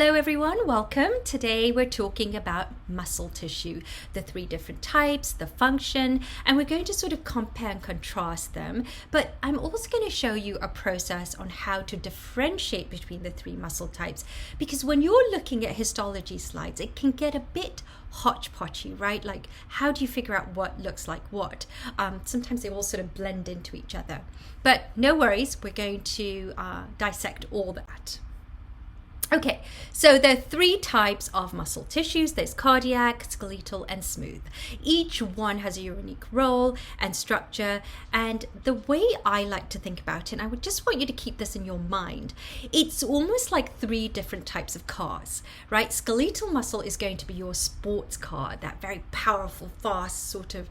Hello everyone, welcome. Today we're talking about muscle tissue, the three different types, the function, and we're going to sort of compare and contrast them. But I'm also going to show you a process on how to differentiate between the three muscle types, because when you're looking at histology slides, it can get a bit hodgepodgey, right? Like, how do you figure out what looks like what? Sometimes they all sort of blend into each other. But no worries, we're going to dissect all that. Okay, so there are three types of muscle tissues. There's cardiac, skeletal, and smooth. Each one has a unique role and structure. And the way I like to think about it, and I would just want you to keep this in your mind, it's almost like three different types of cars, right? Skeletal muscle is going to be your sports car, that very powerful, fast sort of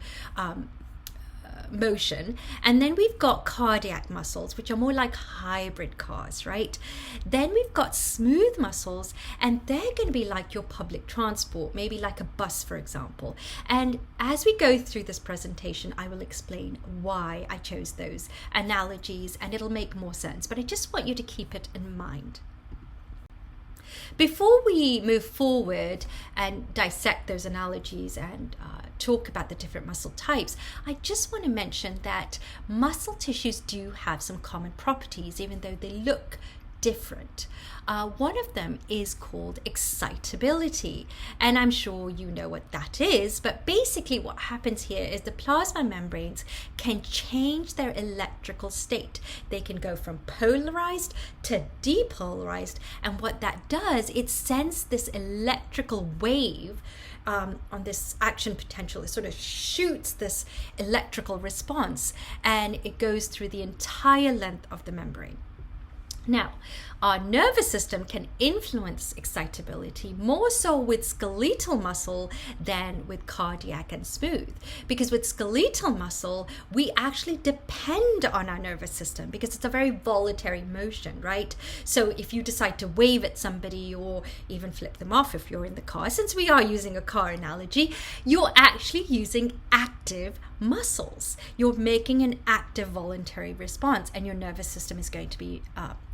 motion. And then we've got cardiac muscles, which are more like hybrid cars, right? Then we've got smooth muscles, and they're going to be like your public transport, maybe like a bus, for example. And as we go through this presentation, I will explain why I chose those analogies, and it'll make more sense. But I just want you to keep it in mind. Before we move forward and dissect those analogies and talk about the different muscle types, I just want to mention that muscle tissues do have some common properties, even though they look different. One of them is called excitability, and I'm sure you know what that is, but basically what happens here is the plasma membranes can change their electrical state. They can go from polarized to depolarized, and what that does, it sends this electrical wave on this action potential. It sort of shoots this electrical response, and it goes through the entire length of the membrane. Now, our nervous system can influence excitability more so with skeletal muscle than with cardiac and smooth. Because with skeletal muscle, we actually depend on our nervous system because it's a very voluntary motion, right? So if you decide to wave at somebody or even flip them off if you're in the car, since we are using a car analogy, you're actually using active muscles. You're making an active voluntary response, and your nervous system is going to be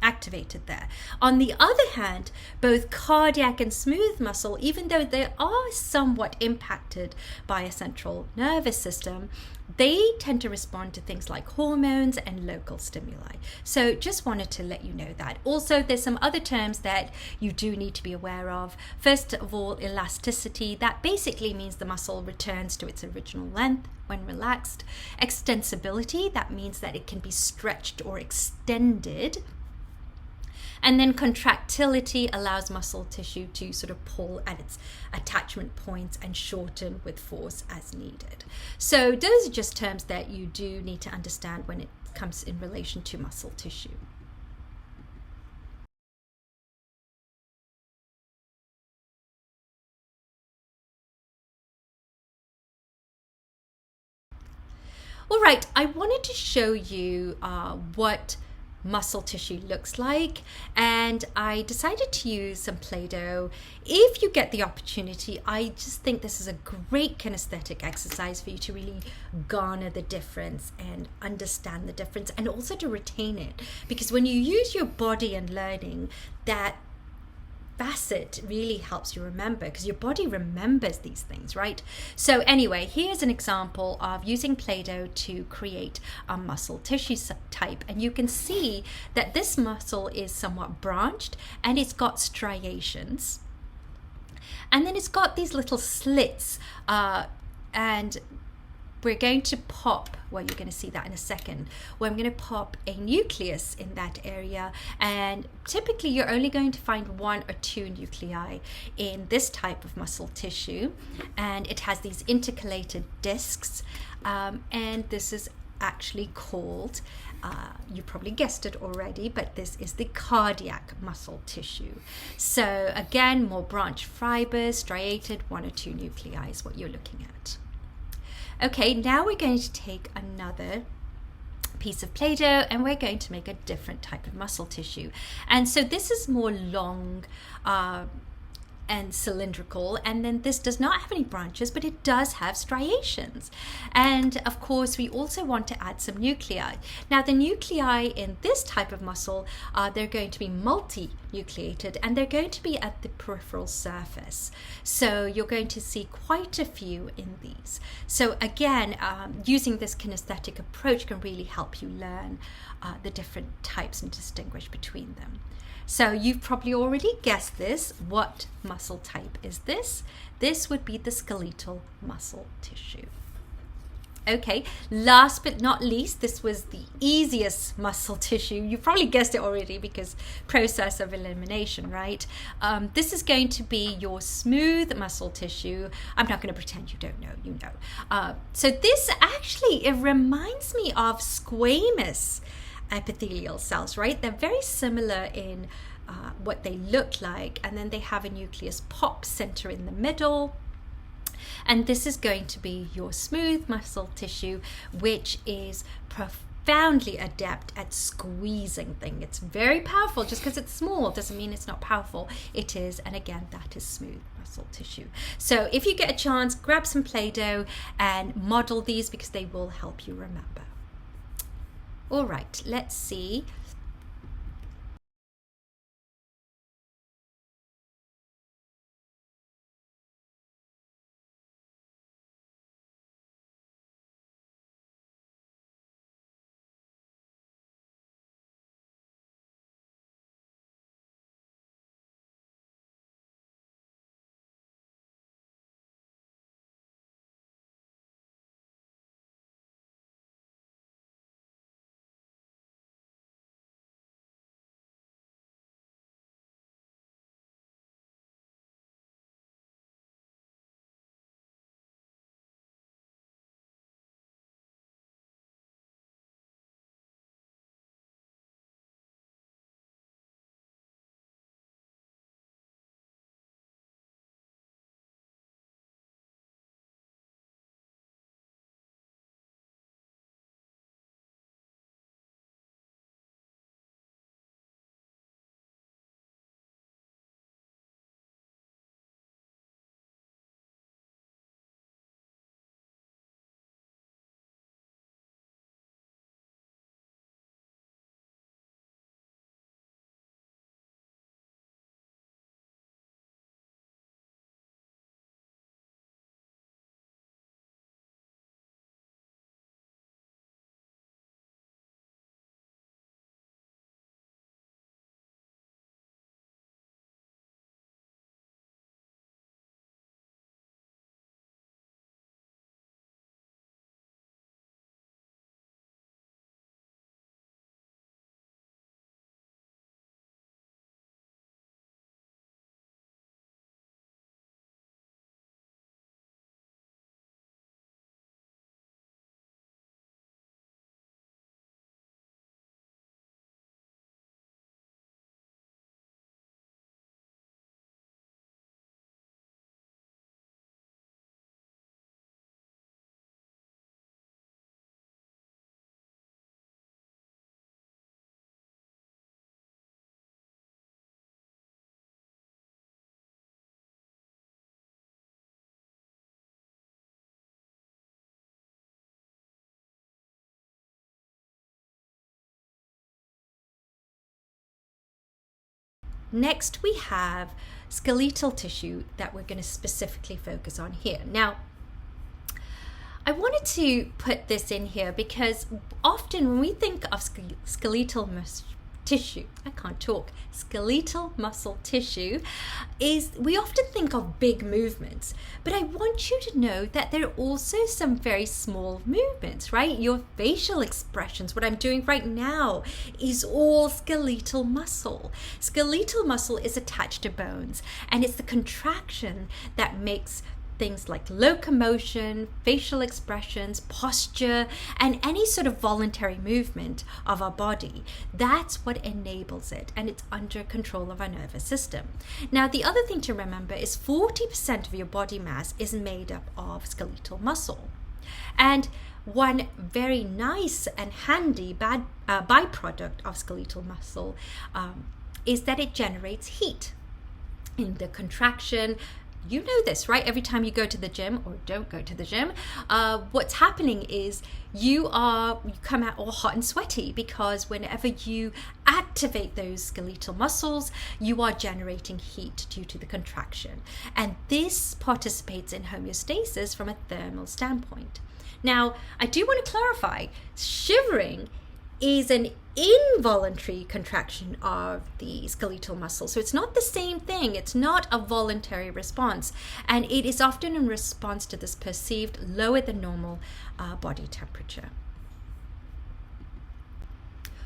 activated there. On the other hand, both cardiac and smooth muscle, even though they are somewhat impacted by a central nervous system, they tend to respond to things like hormones and local stimuli. So just wanted to let you know that. Also, there's some other terms that you do need to be aware of. First of all, elasticity. That basically means the muscle returns to its original length when relaxed. Extensibility. That means that it can be stretched or extended. And then contractility allows muscle tissue to sort of pull at its attachment points and shorten with force as needed. So those are just terms that you do need to understand when it comes in relation to muscle tissue. All right, I wanted to show you what muscle tissue looks like, and I decided to use some Play-Doh. If you get the opportunity, I just think this is a great kinesthetic exercise for you to really garner the difference and understand the difference, and also to retain it, because when you use your body and learning, that facet really helps you remember, because your body remembers these things, right? So anyway, here's an example of using Play-Doh to create a muscle tissue type, and you can see that this muscle is somewhat branched and it's got striations, and then it's got these little slits, and we're going to pop, well, you're going to see that in a second, where I'm going to pop a nucleus in that area. And typically you're only going to find one or two nuclei in this type of muscle tissue, and it has these intercalated discs, and this is actually called, you probably guessed it already, but this is the cardiac muscle tissue. So again, more branch fibers, striated, one or two nuclei is what you're looking at. Okay, now we're going to take another piece of Play-Doh and we're going to make a different type of muscle tissue. And so this is more long and cylindrical, and then this does not have any branches, but it does have striations. And of course we also want to add some nuclei. Now the nuclei in this type of muscle, they're going to be multi-nucleated, and they're going to be at the peripheral surface, so you're going to see quite a few in these. So again, using this kinesthetic approach can really help you learn the different types and distinguish between them. So you've probably already guessed this. What muscle type is this? This would be the skeletal muscle tissue. Okay, last but not least, this was the easiest muscle tissue. You probably guessed it already because process of elimination, right? This is going to be your smooth muscle tissue. I'm not going to pretend you don't know, you know. So this actually, it reminds me of squamous epithelial cells, right? They're very similar in what they look like, and then they have a nucleus pop center in the middle. And this is going to be your smooth muscle tissue, which is profoundly adept at squeezing things. It's very powerful. Just because it's small doesn't mean it's not powerful. It is, and again, that is smooth muscle tissue. So if you get a chance, grab some Play-Doh and model these, because they will help you remember. All right, let's see. Next, we have skeletal tissue that we're going to specifically focus on here. Now, I wanted to put this in here because often when we think of skeletal tissue, skeletal muscle tissue, we often think of big movements, but I want you to know that there are also some very small movements, right? Your facial expressions, what I'm doing right now, is all skeletal muscle. Skeletal muscle is attached to bones, and it's the contraction that makes things like locomotion, facial expressions, posture, and any sort of voluntary movement of our body. That's what enables it, and it's under control of our nervous system. Now, the other thing to remember is 40% of your body mass is made up of skeletal muscle. And one very nice and handy byproduct of skeletal muscle is that it generates heat. in the contraction. You know this, right? Every time you go to the gym or don't go to the gym, what's happening is you come out all hot and sweaty, because whenever you activate those skeletal muscles, you are generating heat due to the contraction. And this participates in homeostasis from a thermal standpoint. Now, I do want to clarify, shivering is an involuntary contraction of the skeletal muscle. So it's not the same thing. It's not a voluntary response. And it is often in response to this perceived lower than normal body temperature.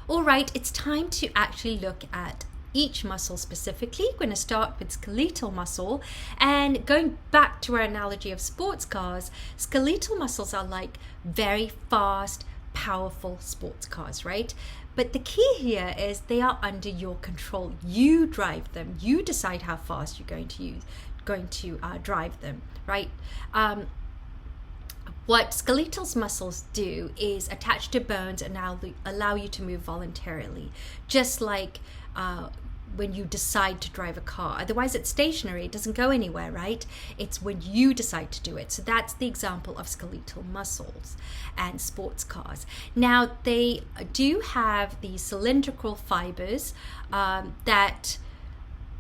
All right, it's time to actually look at each muscle specifically. We're going to start with skeletal muscle, and going back to our analogy of sports cars, skeletal muscles are like very fast, powerful sports cars, right? But the key here is they are under your control. You drive them. You decide how fast you're going to drive them, right? What skeletal muscles do is attach to bones and allow you to move voluntarily, just like when you decide to drive a car. Otherwise it's stationary, it doesn't go anywhere, right? It's when you decide to do it. So that's the example of skeletal muscles and sports cars. Now, they do have these cylindrical fibers that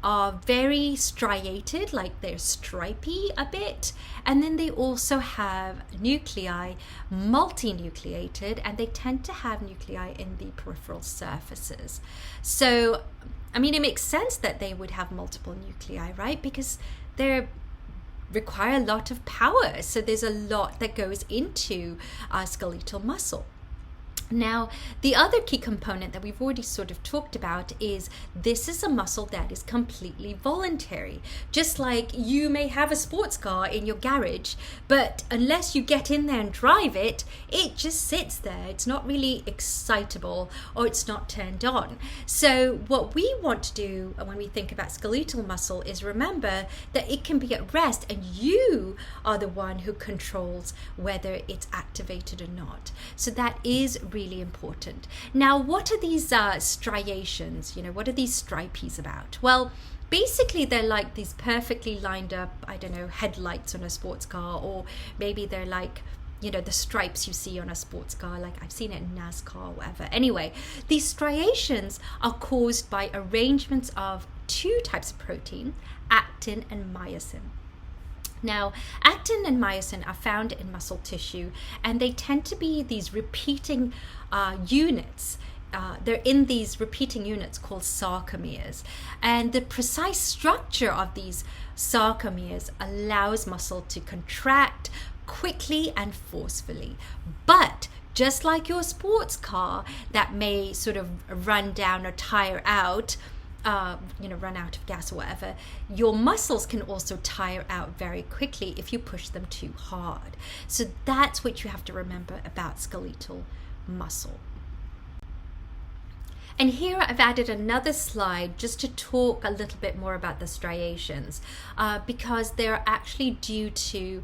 are very striated, like they're stripy a bit, and then they also have nuclei, multinucleated, and they tend to have nuclei in the peripheral surfaces. So I mean, it makes sense that they would have multiple nuclei, right? Because they require a lot of power. So there's a lot that goes into skeletal muscle. Now, the other key component that we've already sort of talked about is this is a muscle that is completely voluntary. Just like you may have a sports car in your garage, but unless you get in there and drive it, it just sits there. It's not really excitable, or it's not turned on. So what we want to do when we think about skeletal muscle is remember that it can be at rest, and you are the one who controls whether it's activated or not. So that is really important. Now, what are these striations? What are these stripies about? Well, basically they're like these perfectly lined up, headlights on a sports car, or maybe they're like, the stripes you see on a sports car, like I've seen it in NASCAR or whatever. Anyway, these striations are caused by arrangements of two types of protein, actin and myosin. Now, actin and myosin are found in muscle tissue, and they tend to be these repeating units. They're in these repeating units called sarcomeres. And the precise structure of these sarcomeres allows muscle to contract quickly and forcefully. But just like your sports car that may sort of run down or tire out, run out of gas or whatever, your muscles can also tire out very quickly if you push them too hard. So that's what you have to remember about skeletal muscle. And here I've added another slide just to talk a little bit more about the striations, because they're actually due to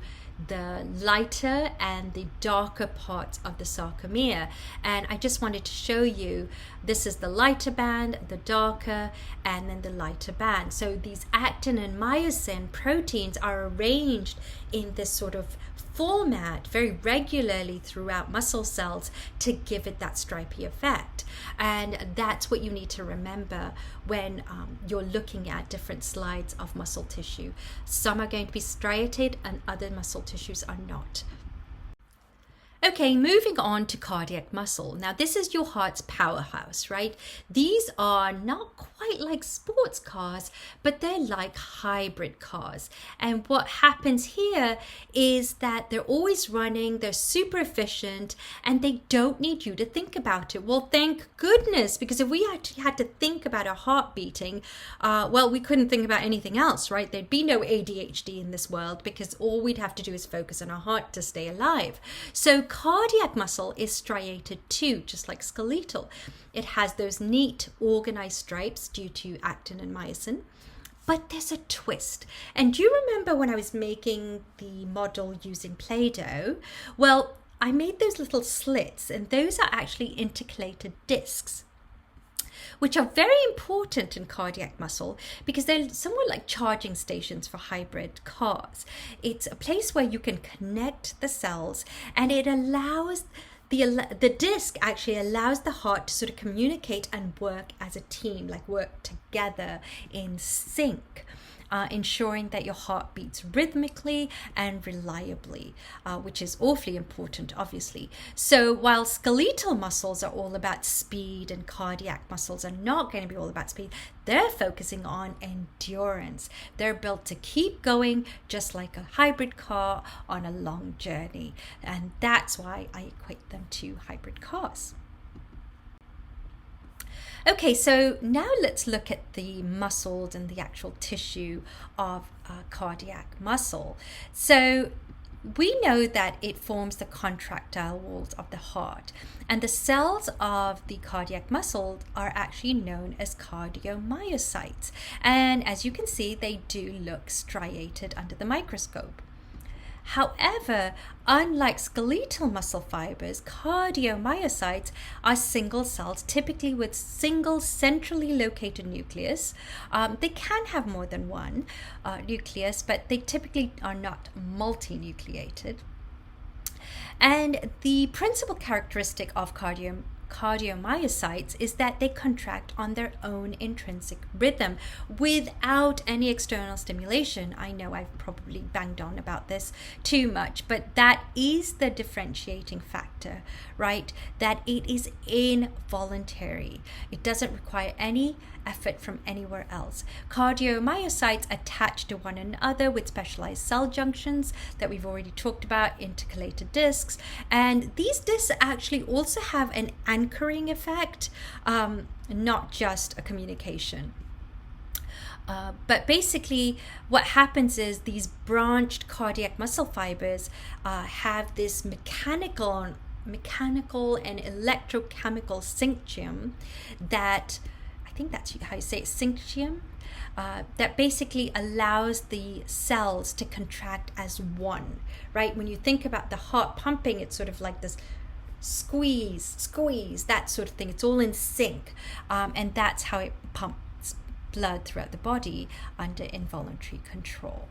the lighter and the darker parts of the sarcomere. And I just wanted to show you, this is the lighter band, the darker, and then the lighter band. So these actin and myosin proteins are arranged in this sort of format very regularly throughout muscle cells to give it that stripy effect. And that's what you need to remember when you're looking at different slides of muscle tissue. Some are going to be striated and other muscle tissues are not. Okay, moving on to cardiac muscle. Now, this is your heart's powerhouse, right? These are not quite like sports cars, but they're like hybrid cars. And what happens here is that they're always running, they're super efficient, and they don't need you to think about it. Well, thank goodness, because if we actually had to think about our heart beating, we couldn't think about anything else, right? There'd be no ADHD in this world, because all we'd have to do is focus on our heart to stay alive. So cardiac muscle is striated too, just like skeletal. It has those neat organized stripes due to actin and myosin. But there's a twist. And do you remember when I was making the model using Play-Doh? Well, I made those little slits, and those are actually intercalated discs. which are very important in cardiac muscle because they're somewhat like charging stations for hybrid cars. It's a place where you can connect the cells, and it allows the disc actually allows the heart to sort of communicate and work as a team, like work together in sync. Ensuring that your heart beats rhythmically and reliably, which is awfully important, obviously. So while skeletal muscles are all about speed and cardiac muscles are not going to be all about speed, they're focusing on endurance. They're built to keep going just like a hybrid car on a long journey. And that's why I equate them to hybrid cars. Okay, so now let's look at the muscles and the actual tissue of cardiac muscle. So we know that it forms the contractile walls of the heart, and the cells of the cardiac muscle are actually known as cardiomyocytes. And as you can see, they do look striated under the microscope. However, unlike skeletal muscle fibers, cardiomyocytes are single cells, typically with single centrally located nucleus. They can have more than one nucleus, but they typically are not multinucleated. And the principal characteristic of cardiomyocytes is that they contract on their own intrinsic rhythm without any external stimulation. I know I've probably banged on about this too much, but that is the differentiating factor, right? That it is involuntary. It doesn't require any effort from anywhere else. Cardiomyocytes attach to one another with specialized cell junctions that we've already talked about, intercalated discs, and these discs actually also have an anchoring effect, not just a communication. But basically what happens is these branched cardiac muscle fibers have this mechanical and electrochemical syncytium that, I think that's how you say it, syncytium, that basically allows the cells to contract as one, right? When you think about the heart pumping, it's sort of like this squeeze, that sort of thing. It's all in sync, and that's how it pumps blood throughout the body under involuntary control.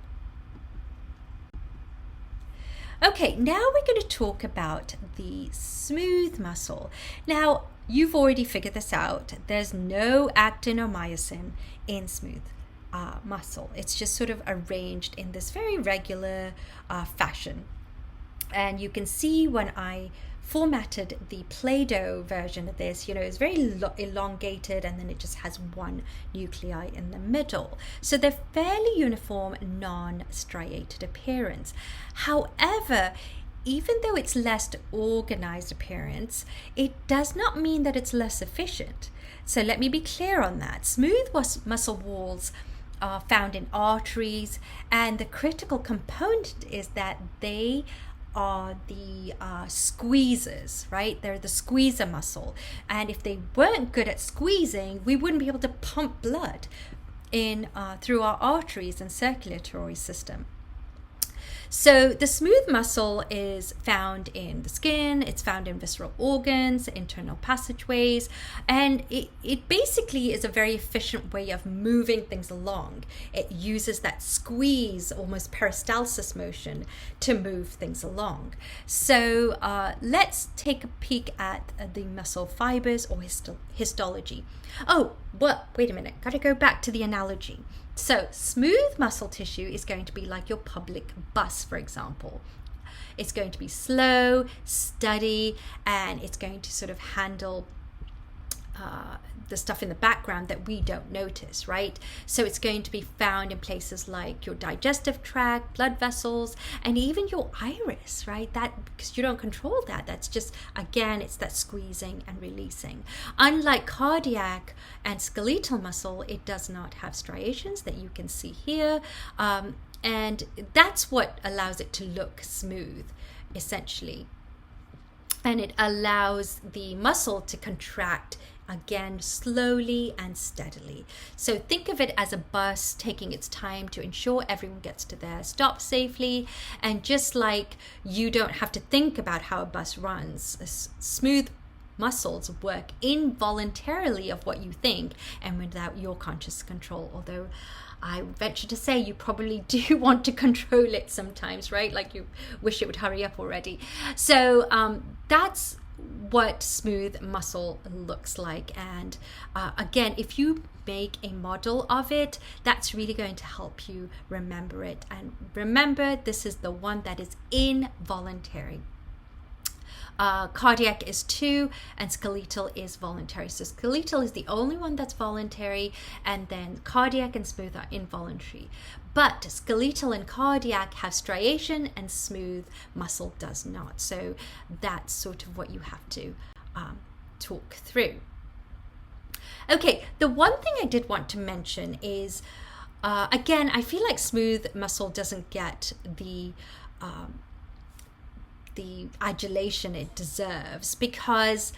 Okay, now we're going to talk about the smooth muscle. Now, you've already figured this out. There's no actin or myosin in smooth muscle. It's just sort of arranged in this very regular fashion. And you can see when I formatted the Play-Doh version of this, it's very elongated, and then it just has one nuclei in the middle. So they're fairly uniform, non-striated appearance. However, even though it's less organized appearance, it does not mean that it's less efficient. So let me be clear on that. Smooth muscle walls are found in arteries, and the critical component is that they are the squeezers, right? They're the squeezer muscle. And if they weren't good at squeezing, we wouldn't be able to pump blood in through our arteries and circulatory system. So the smooth muscle is found in the skin, it's found in visceral organs, internal passageways, and it basically is a very efficient way of moving things along. It uses that squeeze, almost peristalsis motion, to move things along. So let's take a peek at the muscle fibers or histology. Oh, well, wait a minute, gotta go back to the analogy. So smooth muscle tissue is going to be like your public bus, for example. It's going to be slow, steady, and it's going to sort of handle the stuff in the background that we don't notice, right? So it's going to be found in places like your digestive tract, blood vessels, and even your iris, right? That, because you don't control that. That's just, again, it's that squeezing and releasing. Unlike cardiac and skeletal muscle, it does not have striations that you can see here. And that's what allows it to look smooth, essentially. And it allows the muscle to contract again slowly and steadily. So think of it as a bus taking its time to ensure everyone gets to their stop safely. And just like you don't have to think about how a bus runs, a smooth muscles work involuntarily of what you think and without your conscious control. Although I venture to say you probably do want to control it sometimes, right? Like you wish it would hurry up already. So that's what smooth muscle looks like. And again, if you make a model of it, that's really going to help you remember it. And remember, this is the one that is involuntary. Cardiac is 2 and skeletal is voluntary. So skeletal is the only one that's voluntary, and then cardiac and smooth are involuntary. But skeletal and cardiac have striation and smooth muscle does not. So that's sort of what you have to talk through. Okay, the one thing I did want to mention is, again, I feel like smooth muscle doesn't get the adulation it deserves because,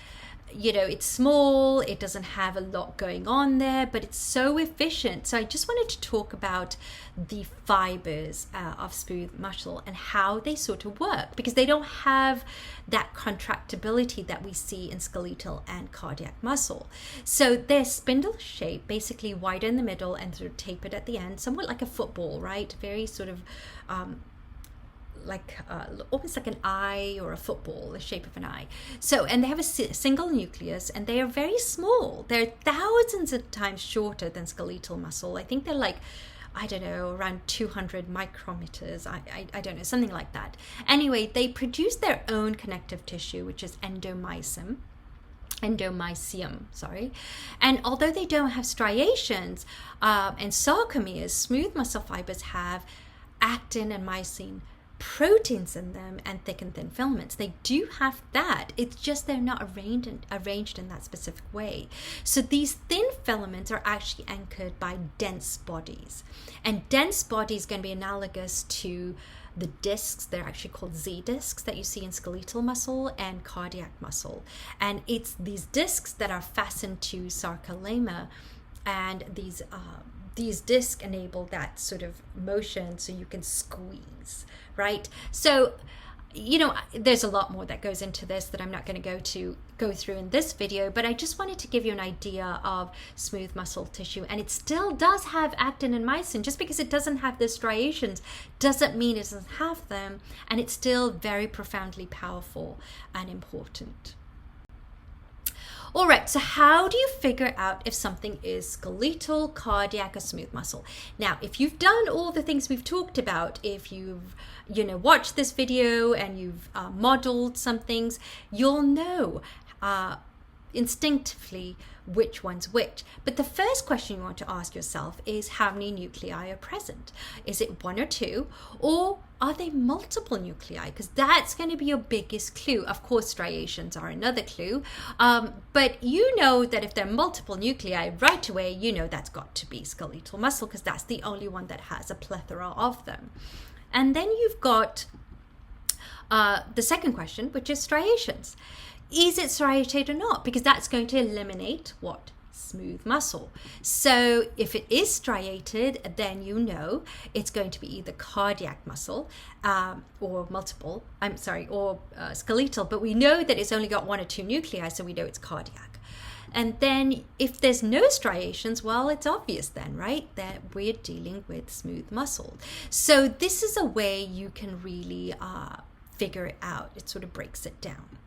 you know, it's small, it doesn't have a lot going on there, but it's so efficient. So I just wanted to talk about the fibers of smooth muscle and how they sort of work, because they don't have that contractibility that we see in skeletal and cardiac muscle. So they're spindle shaped, basically wider in the middle and sort of tapered at the end, somewhat like a football, right? Very sort of almost like an eye or a football, the shape of an eye. So, and they have a single nucleus and they are very small. They're thousands of times shorter than skeletal muscle. I think they're like, I don't know, around 200 micrometers. I don't know, something like that. Anyway, they produce their own connective tissue, which is endomysium, sorry. And although they don't have striations and sarcomeres, smooth muscle fibers have actin and myosin proteins in them and thick and thin filaments. They do have that. It's just they're not arranged in that specific way. So these thin filaments are actually anchored by dense bodies. And dense bodies are going to be analogous to the discs. They're actually called Z discs that you see in skeletal muscle and cardiac muscle. And it's these discs that are fastened to sarcolemma, and these discs enable that sort of motion so you can squeeze, right? So, you know, there's a lot more that goes into this that I'm not going to go through in this video, but I just wanted to give you an idea of smooth muscle tissue. And it still does have actin and myosin. Just because it doesn't have the striations doesn't mean it doesn't have them, and it's still very profoundly powerful and important. All right, so how do you figure out if something is skeletal, cardiac, or smooth muscle? Now, if you've done all the things we've talked about, if you've, watched this video and you've modeled some things, you'll know instinctively which one's which. But the first question you want to ask yourself is how many nuclei are present? Is it 1 or 2, or are they multiple nuclei? Because that's going to be your biggest clue. Of course, striations are another clue, but you know that if there are multiple nuclei right away, you know that's got to be skeletal muscle, because that's the only one that has a plethora of them. And then you've got the second question, which is striations. Is it striated or not? Because that's going to eliminate what? Smooth muscle. So if it is striated, then you know it's going to be either cardiac muscle or skeletal, but we know that it's only got 1 or 2 nuclei, so we know it's cardiac. And then if there's no striations, well, it's obvious then, right, that we're dealing with smooth muscle. So this is a way you can really figure it out. It sort of breaks it down.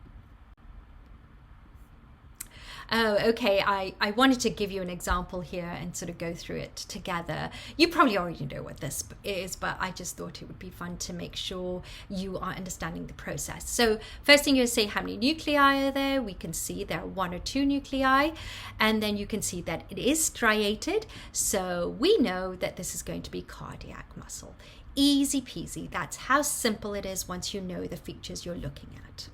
Oh, okay. I wanted to give you an example here and sort of go through it together. You probably already know what this is, but I just thought it would be fun to make sure you are understanding the process. So first thing, you say how many nuclei are there. We can see there are 1 or 2 nuclei, and then you can see that it is striated. So we know that this is going to be cardiac muscle. Easy peasy. That's how simple it is once you know the features you're looking at.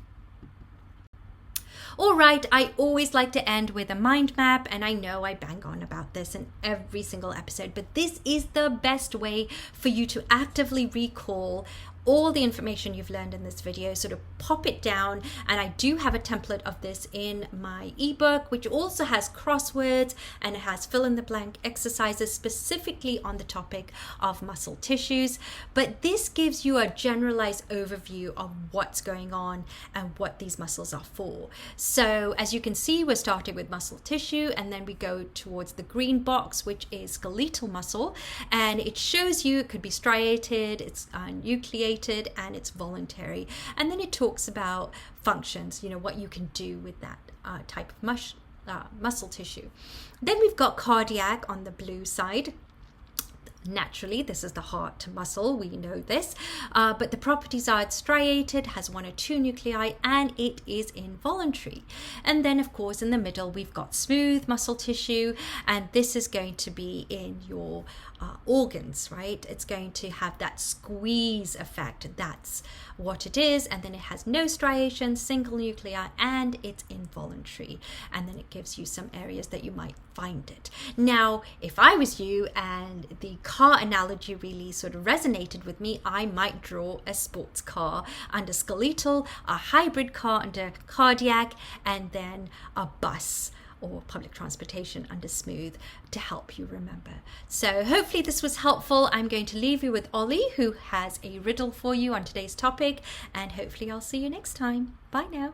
All right, I always like to end with a mind map, and I know I bang on about this in every single episode, but this is the best way for you to actively recall all the information you've learned in this video, sort of pop it down. And I do have a template of this in my ebook, which also has crosswords and it has fill in the blank exercises specifically on the topic of muscle tissues. But this gives you a generalized overview of what's going on and what these muscles are for. So as you can see, we're starting with muscle tissue, and then we go towards the green box, which is skeletal muscle, and it shows you it could be striated, it's nucleated, and it's voluntary. And then it talks about functions, what you can do with that type of muscle tissue. Then we've got cardiac on the blue side. Naturally, this is the heart muscle, we know this, but the properties are it's striated, has 1 or 2 nuclei, and it is involuntary. And then of course in the middle we've got smooth muscle tissue, and this is going to be in your organs, right? It's going to have that squeeze effect. That's what it is. And then it has no striations, single nuclei, and it's involuntary. And then it gives you some areas that you might find it. Now, if I was you and the car analogy really sort of resonated with me, I might draw a sports car under skeletal, a hybrid car under cardiac, and then a bus or public transportation under smooth to help you remember. So hopefully this was helpful. I'm going to leave you with Ollie, who has a riddle for you on today's topic, and hopefully I'll see you next time. Bye now.